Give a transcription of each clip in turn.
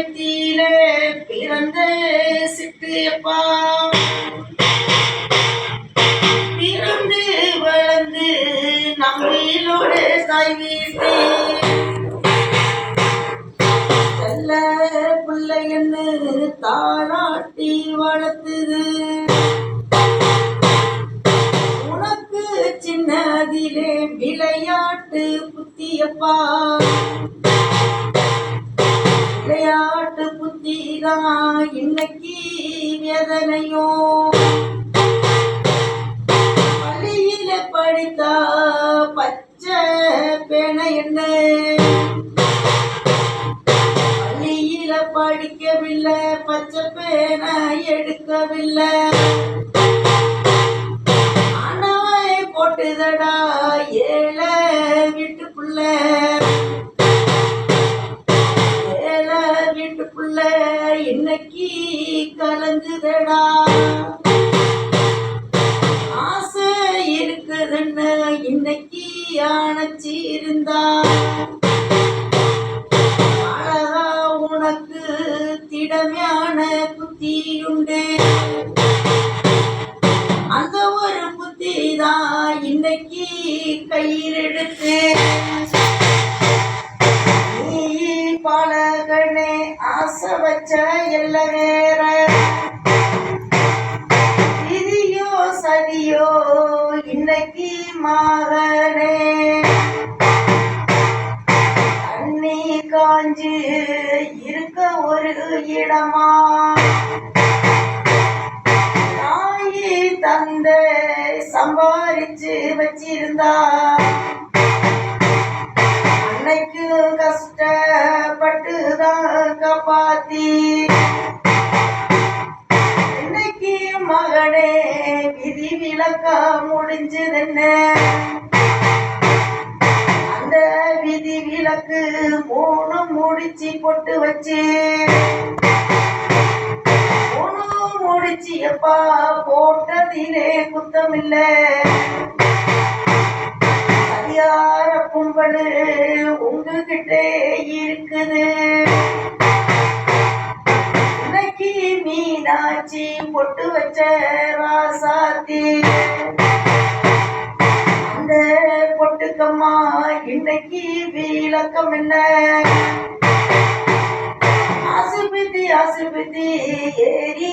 வயிற்றிலே பிறந்த சிட்டியப்பா பிறந்து வளர்ந்து நம்மளோட தாய் வீட்டு செல்ல பிள்ளைன்னு தாளாட்டி வளர்த்துது உனக்கு சின்னதிலே விளையாட்டு புத்தியப்பா விளையாட்டு புத்திதான் இன்னைக்கு வேதனையோ பள்ளியில படித்தா பச்சை பேனை என்ன பள்ளியில படிக்கவில்லை பச்சை பேனை எடுக்கவில்லை ஆனாய் போட்டுதடா ஏழை வீட்டுக்குள்ள வீட்டுக்குள்ள இன்னைக்கு கலங்குதடா ஆசை இருக்குதுன்னு இன்னைக்கு அணைச்சிருந்தா அழகா உனக்கு திடமையான புத்தியுண்டு அந்த ஒரு புத்தி தான் இன்னைக்கு கையில் எடுத்து பாலகனே ஆசை வச்ச எல்ல வேற விதியோ சதியோ இன்னைக்கு மகனே அண்ணி காஞ்சி இருக்க ஒரு இடமா தாயி தந்தை சம்பாரிச்சு வச்சிருந்தா அன்னைக்கு கஷ்டப்பட்டுதான் காப்பாத்தி இன்னைக்கு மகனே விதி விலக்க முடிஞ்சதுன்ன அந்த விதி விலக்கு 3 முடிச்சு பொட்டு வச்சு 3 முடிச்சு எப்பா போட்டதிலே குத்தமில்லை அதிகார கும்பல் உங்ககிட்ட இருக்குது இன்னைக்கு மீனாட்சி பொட்டு வச்ச ராசாத்தி அந்த பொட்டுக்கம்மா இன்னைக்கு விளக்கம் என்ன ஆசுபத்தி ஏறி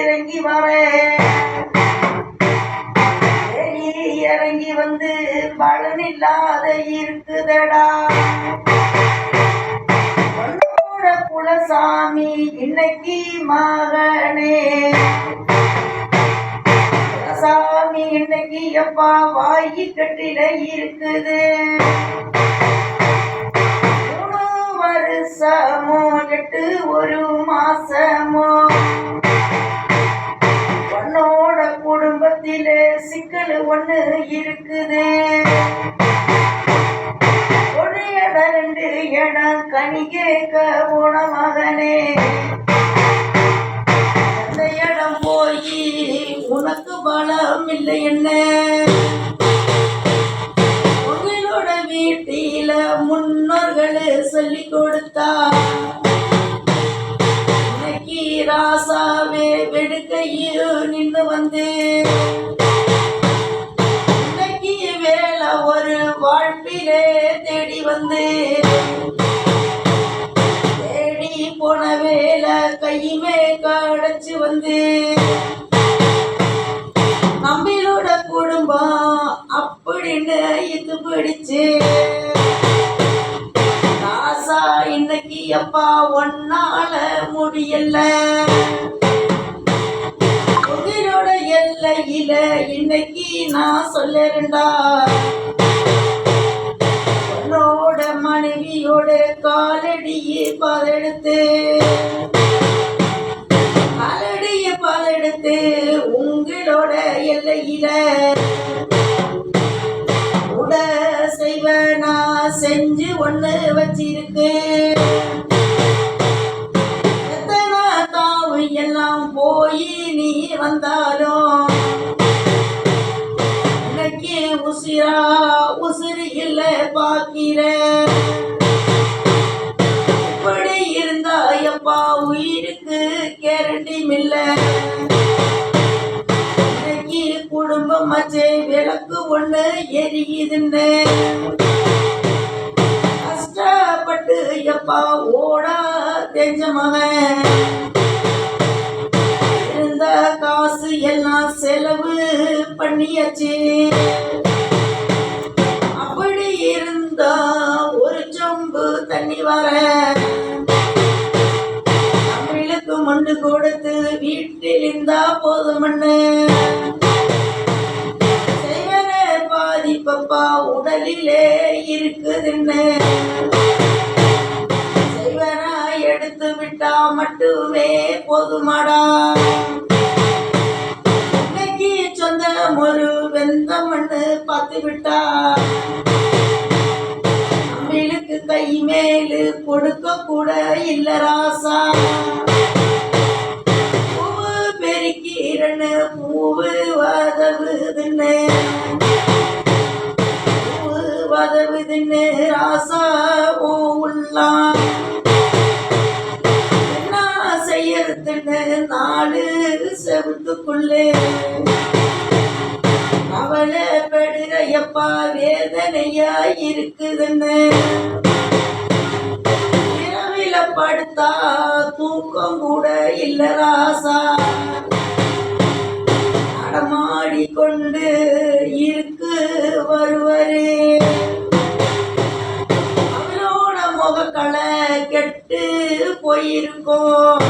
இறங்கி வரேன் இறங்கி வந்து பலன் இல்லாத இருக்குதடா உன்னோட குலசாமி இன்னைக்கு மகனே குலசாமி இன்னைக்கு எப்பா வாயி கட்டில இருக்குது 3 வருஷமோ 8 ஒரு மாசமோ உன்னோட குடும்பத்திலே சிக்கல் ஒண்ணு இருக்குது ஒரு இடம் 2 இடம் கனி கேட்க போன மகனே அந்த இடம் போய் உனக்கு பலம் இல்லை என்ன உங்களோட வீட்டில முன்னோர்கள் சொல்லி கொடுத்தா ராசாவே வெடுக்கையில் நின்று வந்து இன்னைக்கு வேலை ஒரு வாழ்ப்பிலே தேடி வந்து தேடி போன வேலை கையுமே கடைச்சு வந்து நம்மளோட குடும்பம் அப்படின்னு இது பிடிச்சு இன்னைக்கு அப்பா ஒன்னால முடியல உங்களோட எல்லையில இன்னைக்கு நான் சொல்லேன்டா உன்னோட மனைவியோட காலடியை பாதெடுத்து உங்களோட எல்லையில உட செய்வனா செஞ்சு ஒண்ணு வச்சிருக்கு எத்தனை தாவு எல்லாம் போய் நீ வந்தாலும் இன்னைக்கு உசிறு இல்ல பாக்கிற இப்படி இருந்தா எப்பா உயிருக்கு கேரண்டி மில்ல இன்னைக்கு குடும்பம் மச்சே விளக்கு ஒண்ணு எரியுதுன்னு கஷ்டப்பட்டு எப்பா ஓடா தெரிஞ்ச மகன் இருந்த காசு எல்லாம் செலவு பண்ணியாச்சு அப்படி இருந்தா ஒரு சொம்பு தண்ணி வர தமிழுக்கு மண்டு கொடுத்து வீட்டில் இருந்தா போதுமண்ணு செய்வன பாதிப்பப்பா உடலிலே இருக்குதுன்னு செய்வனா எடுத்து விட்டா மட்டுமே போதுமாடா இன்னைக்கு சொந்தம் ஒரு வெந்த மண்ணு பார்த்து விட்டா தமிழுக்கு கை மேலு கொடுக்க கூட இல்ல ராசா பூவு பெருக்கிறன்னு பூவு வதவுதுன்னு பூவு வதவுதுன்னு ராசா ஓ உள்ளாம் என்ன செய்யறதுன்னு நாலு செவத்துக்குள்ளே கவலைப்படுற எப்பா வேதனையா இருக்குதுன்னு இரவில படுத்தா தூக்கம் கூட இல்ல ராசா நடமாடி கொண்டு இருக்கு வருவரே அவளோட முகக்களை கெட்டு போயிருக்கோம்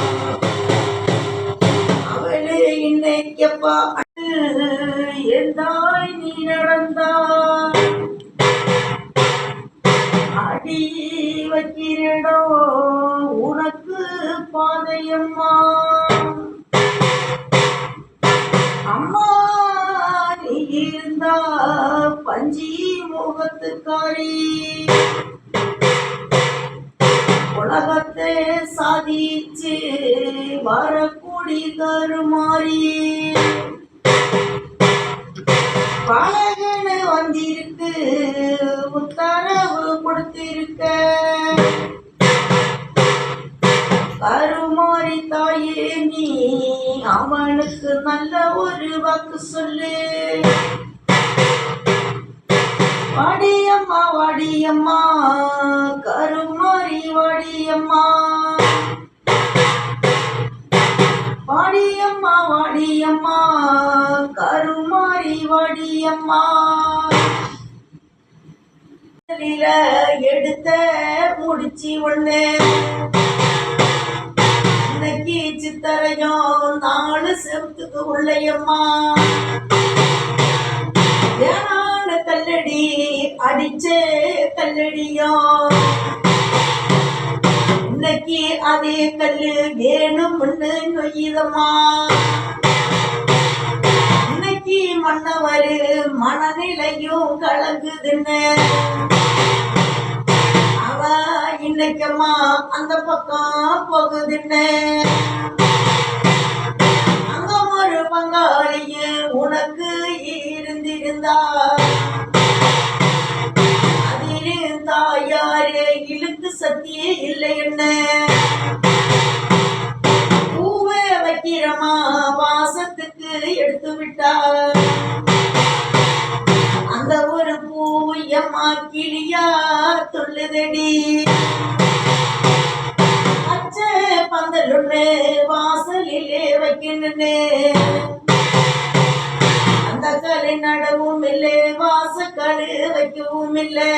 அவளு இன்னைக்கப்பா எந்தாய் நீ நடந்தாய் அடி வைக்கிறடோ உனக்கு பாதையம்மா அம்மா நீ இருந்தா பஞ்சி முகத்துக்காரி உலகத்தை சாதிச்சு வரக்கூடி கருமாறி பழகன வந்திருக்கு உத்தரவு கொடுத்திருக்க கருமாறி தாயே நீ அவனுக்கு நல்ல ஒரு வாக்கு சொல்லு வாடியம்மா வாடியம்மா கருமாறி வாடியம்மா வாடியம்மா வாடியம்மா கருமாறி வாடியம்மா எடுத்த முடிச்சு ஒண்ணு இன்னைக்கு சித்தரையும் 4 செவத்துக்கு உள்ளையம்மா ஏனான கல்லடி அடிச்சே கல்லடியும் இன்னைக்கு அதே கல்லு வேணும்னு நொய்யுதம்மா இன்னைக்கு மன்னவரு மனநிலையும் கலங்குதுன்னு அவ இன்னைக்கம்மா அந்த பக்கம் போகுதுன்னு அங்க ஒரு பங்காளிய உனக்கு இருந்திருந்தா அதிலே தாயாரு இழுக்கு சக்தியே இல்லை என்ன பூவை வைக்கிறமா வாசத்துக்கு எடுத்து விட்டா அந்த ஒரு பூவையம்மா கிளியா சொல்லுதடி பச்சை பந்தலுன்னு வாசலிலே வைக்கணுன்னு அந்த கலை நடவும் இல்லை வாசக்கடு வைக்கவும் இல்லை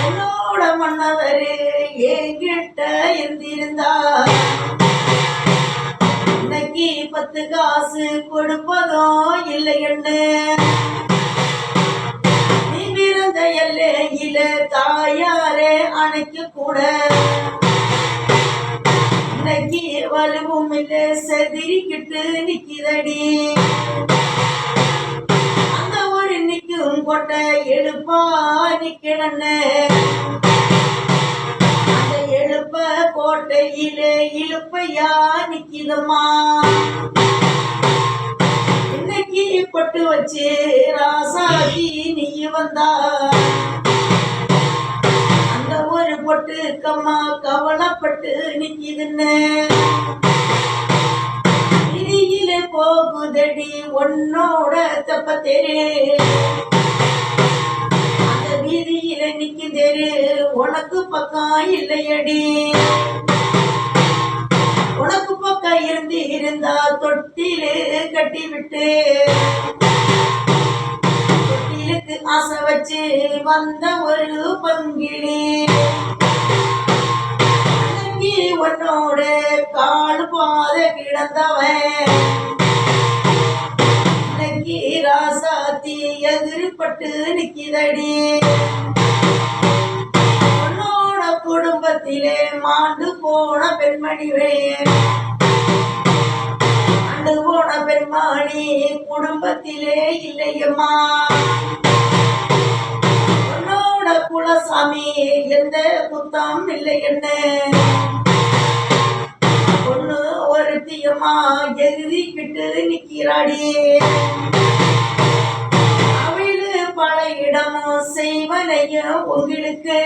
என்னோட மன்னவரு என்கிட்ட இருந்திருந்தா இன்னைக்கு 10 காசு கொடுப்பதும் இல்லை என்ன நீ பிறந்த எல்லையில தாயாரே அணைக்க கூட இன்னைக்கு வலுவும் இல்லை செதிரிக்கிட்டு நிக்கிறடி அந்த ஒரு நிக்கும் கொட்டை எழுப்பா நிக்கணுன்னு அந்த எழுப்ப கோட்டையிலே இழுப்பையா நிக்குதம்மா இன்னைக்கு பொட்டு வச்சு ராசாதி நீ வந்தா அந்த ஒரு பொட்டுக்கம்மா கவலைப்பட்டு நிக்கிதுன்னு விதியில போகுதடி உன்னோட தப்ப தெரு அந்த வீதியில நிக்குதேரு உனக்கு பக்கம் இல்லையடி உனக்கு பக்கம் இருந்தா தொட்டிலே கட்டி விட்டு தொட்டிலுக்கு ஆசை வச்சு வந்த ஒரு பங்கிலி அன்னைக்கு உன்னோட கால் பாத கிடந்தவன் இன்னைக்கு ராசாத்தி எதிர்பட்டு நிக்கிறடி உன்னோட குடும்பத்திலே மாண்டு போன பெண்மணிவே ஆண்டு போன பெண்மணி குடும்பத்திலே இல்லையம்மா உன்னோட குலசாமி எந்த குத்தம் இல்லை என்ன பொண்ணு ஒருத்தியம்மா எழுதிக்கிட்டு நிக்கிறாடி அவளு பல இடமும் செய்வனையும் உங்களுக்கு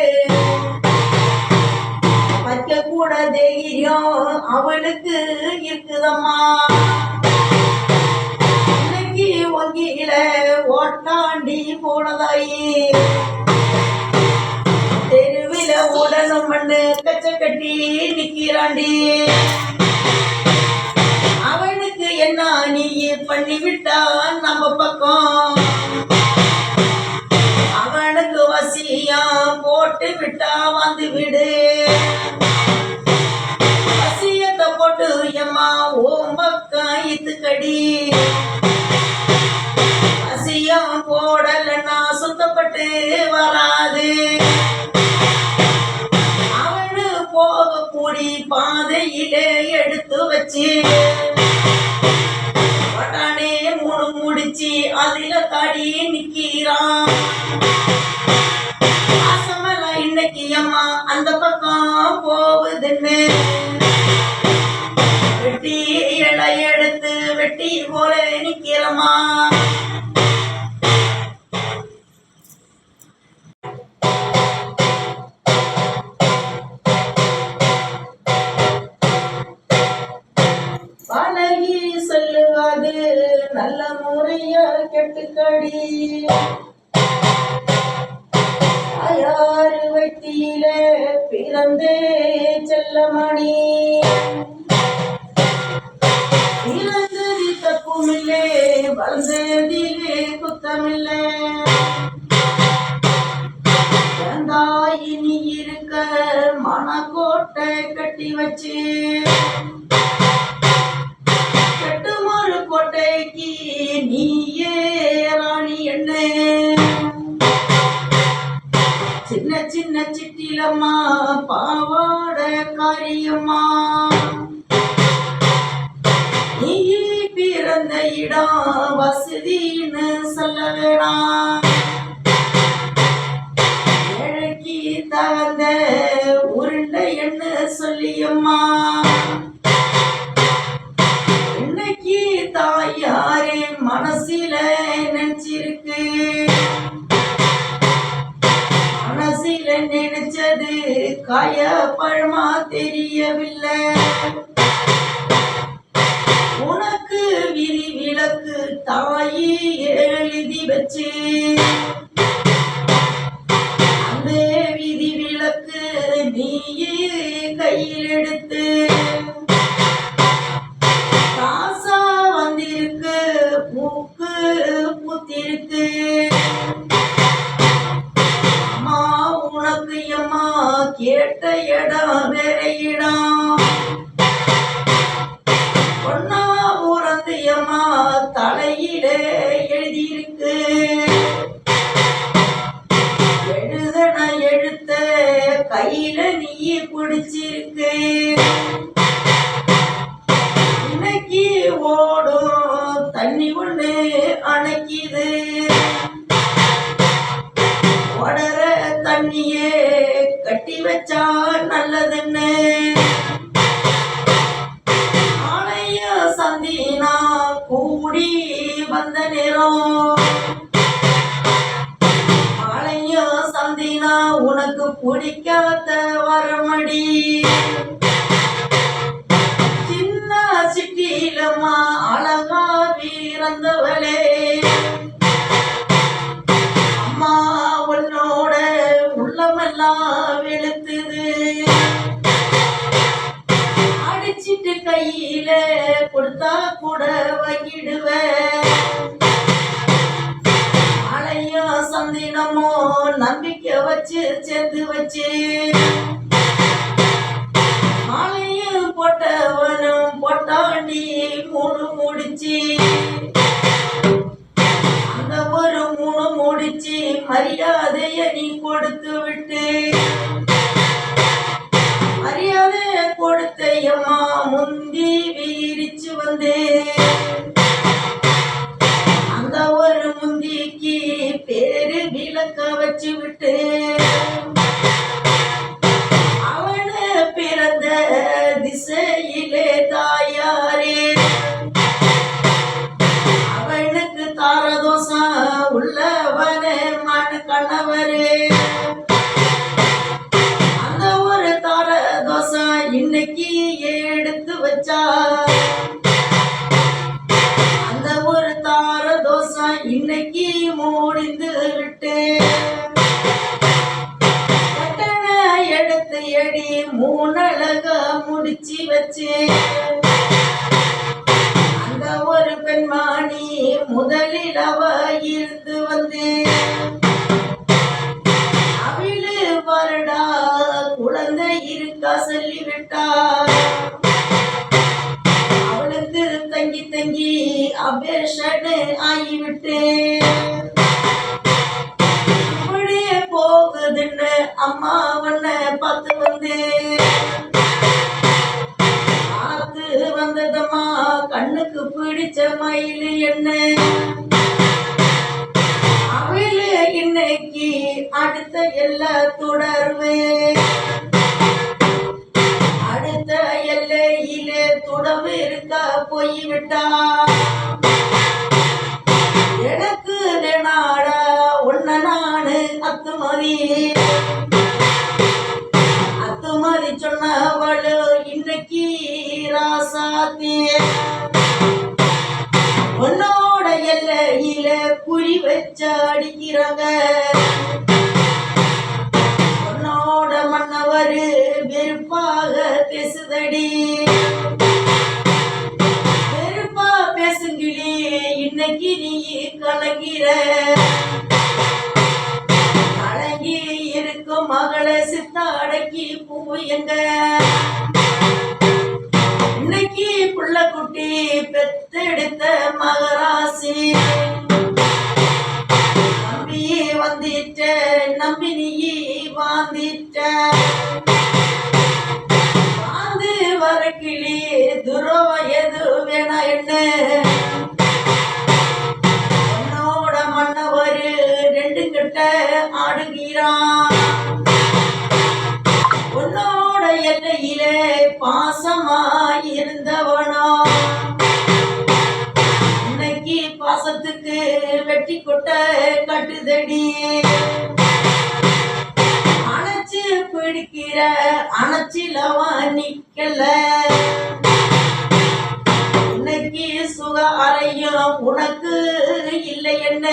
வைக்க கூட தைரியம் அவளுக்கு இருக்குதம்மா இன்னைக்கு வங்கியில ஓட்டாண்டி போனதாயி தெருவில உடனும் மண்ணு கச்ச கட்டி நிக்கிறாண்டி அவனுக்கு என்ன நீ பண்ணி விட்டா நம்ம பக்கம் அவனுக்கு வசியம் போட்டு விட்டா வந்து விடு வசியத்தை போட்டு எம்மா ஓம் பக்கம் இத்துக்கடி வசியம் போடலன்னா சுத்தப்பட்டு வராது அவனு போகக்கூடி பாதையிலே எடுத்து வச்சு பட்டானே முடிச்சு அதில தாடி நிக்கிறான் ஆசமெல்லாம் இன்னைக்கு அம்மா அந்த பக்கம் போகுதுன்னு வெட்டி இலை எடுத்து வெட்டி போல நிக்கிறமா பழகி சொல்லுவது நல்ல முறைய கெட்டுக்கடி யாரு வெட்டியில பிறந்தே செல்லமணி பிறந்தது தப்புமில்லே வளர்ந்ததிலே குத்தமில்லை தாயி நீ இருக்க மனக்கோட்டை கட்டி வச்சு கட்டுமொரு கோட்டைக்கு நீயே ராணி என்ன சின்ன சின்ன சிட்டிலம்மா பாவாட காரியம்மா நீ பிறந்த இடம் வசதின்னு சொல்ல வேணாம் ஏழைக்கு தகுந்த உருண்டை என்ன சொல்லியம்மா இன்னைக்கு தாயாரே மனசில நினைச்சிருக்கு மனசில நினைச்சது காய பழமா தெரியவில்லை உனக்கு விதி விளக்கு தாயி எழுதி வச்சு அந்த விதி விளக்கு நீயே கையில் எடுத்து காசா வந்திருக்கு மூக்கு புத்திருக்கு அம்மா உனக்கு அம்மா கேட்ட இடம் வேற இடம் பொன்னா உறந்து அம்மா தலையிலே எழுதியிருக்கு எழுதன எழுத்த கையில நீ பிடிச்சிருக்கு இன்னைக்கு ஓடும் தண்ணி ஒண்ணு அணைக்குது ஓடற தண்ணியே கட்டி வச்சா நல்லதுன்னு ஆலய சந்தினா கூடி வந்த நேரம் ஆலய சந்தினா உனக்கு குடிக்காத வரமடி சின்ன சிட்டியிலம்மா அழகா வீரந்தவளே அம்மா உன்னோட உள்ளமெல்லாம் வெளுத்துது அடிச்சிட்டு கையில கொடுத்தா கூட வாங்கிடுவேன் அலையும் சந்தினமோ நம்பிக்கை வச்சு சேர்ந்து வச்சு மாலையும் போட்டவனும் பொட்டாண்டி மூணு முடிச்சு அந்த ஒரு மூணு முடிச்சு மரியாதைய நீ கொடுத்து விட்டு மரியாதைய கொடுத்தையம்மா முந்தி வீரிச்சு வந்து அந்த ஒரு முந்திக்கு பேரு விளக்க வச்சு விட்டு அவனு பிறந்த திசையிலே தாயாரே அவனுக்கு தாரதோஷம் உள்ளவனே மன கணவரே அந்த ஒரு தாரதோஷம் இன்னைக்கு எடுத்து வச்சா அந்த ஒரு தாரதோஷம் இன்னைக்கு முடிந்து விட்டு கட்டண எடுத்து எடி மூணழக முடிச்சு வச்சு அந்த ஒரு பெண்மாணி முதலில் அவ இருந்து வந்து அவிழு வருடா குழந்தை இருக்கா சொல்லிவிட்டா அவளுக்கு தங்கி தங்கி அபேஷனு ஆகிவிட்டு இப்படியே போகுதுன்னு அம்மா அவனை பார்த்து வந்து பார்த்து வந்ததம்மா கண்ணுக்கு பிடிச்ச மயில் என்ன அவளு இன்னைக்கு அடுத்த எல்லா தொடர்வே அடுத்த எல்லையிலே துடவு இருக்கா போய்விட்டா எனக்கு நாடா உன்ன நானு அத்துமதி சொன்னவளு இன்னைக்கு ராசாத்தி உன்னோட எல்லையில குறி வச்சு அடிக்கிறாங்க உன்னோட மன்னவரு வெறுப்பாக பேசுதடி வெறுப்பா பேசுங்கிளி இன்னைக்கு நீ கலங்கிற கலங்கி இருக்கும் மகளை சித்தாடக்கி பூ எங்க இன்னைக்கு புள்ள குட்டி பெத்தெடுத்த மகராசி நம்பி வந்திட்ட நம்பி நீ வாந்திட்ட வாந்து வர கிளி துரோவ எது வேணா என்ன என்னோட மன்னவரு ரெண்டு கிட்ட ஆடுகிறான் உன்னோட எல்லையிலே பாசமா இருந்தவனோ இன்னைக்கு பாசத்துக்கு வெட்டி கொட்ட கட்டுதடி அணைச்சு பிடிக்கிற அணைச்சிலவா நிக்கல இன்னைக்கு சுக அறையும் உனக்கு இல்லை என்ன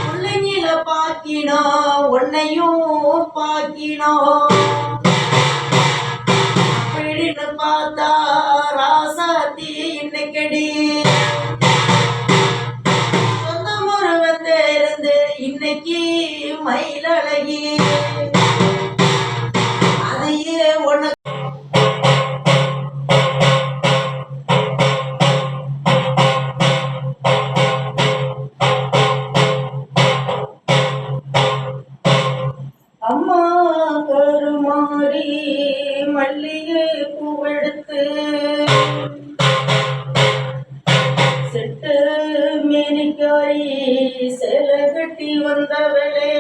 பிள்ளைங்கள பாக்கினோ உன்னையும் பாக்கினோ அப்படின்னு பார்த்தா ராசாத்தி இன்னைக்கடி சொந்த முருகன் இருந்து இன்னைக்கு மயிலழகி அதையே உனக்கு அம்மா கருமாரி மல்லிகை பூவெடுத்து செட்டு மேனிக்காய் சேலை கட்டி வந்தவளே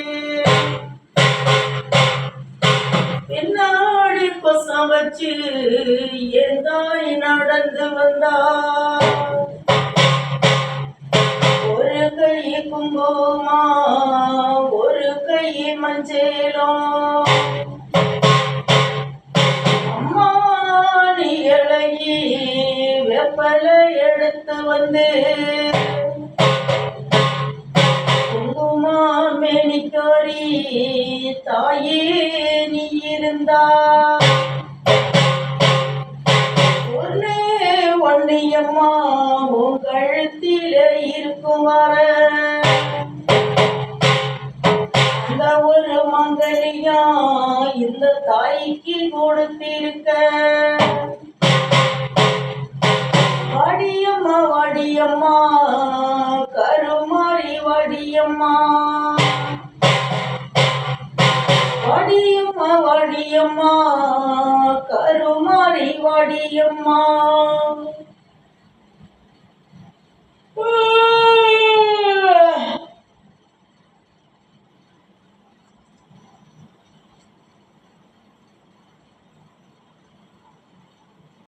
பின்னாடி கொசம் வச்சு எந்தாய் நடந்து வந்தா ஒரு கை குங்குமா ஒரு கை மஞ்சேலம் அம்மா நீ இழகி வெப்பலை எடுத்து வந்து குங்குமா மேனிக்காரி தாயே நீ இருந்தா ஒன்னியம்மா உன் கழுத்தில இருக்கும் வர அந்த ஒரு மங்கலியா இந்த தாய்க்கு கொடுத்திருக்க வாடியம்மா வாடியம்மா கருமாறி வாடியம்மா வாடியம்மா வாடியம்மா கருமாறி வாடியம்மா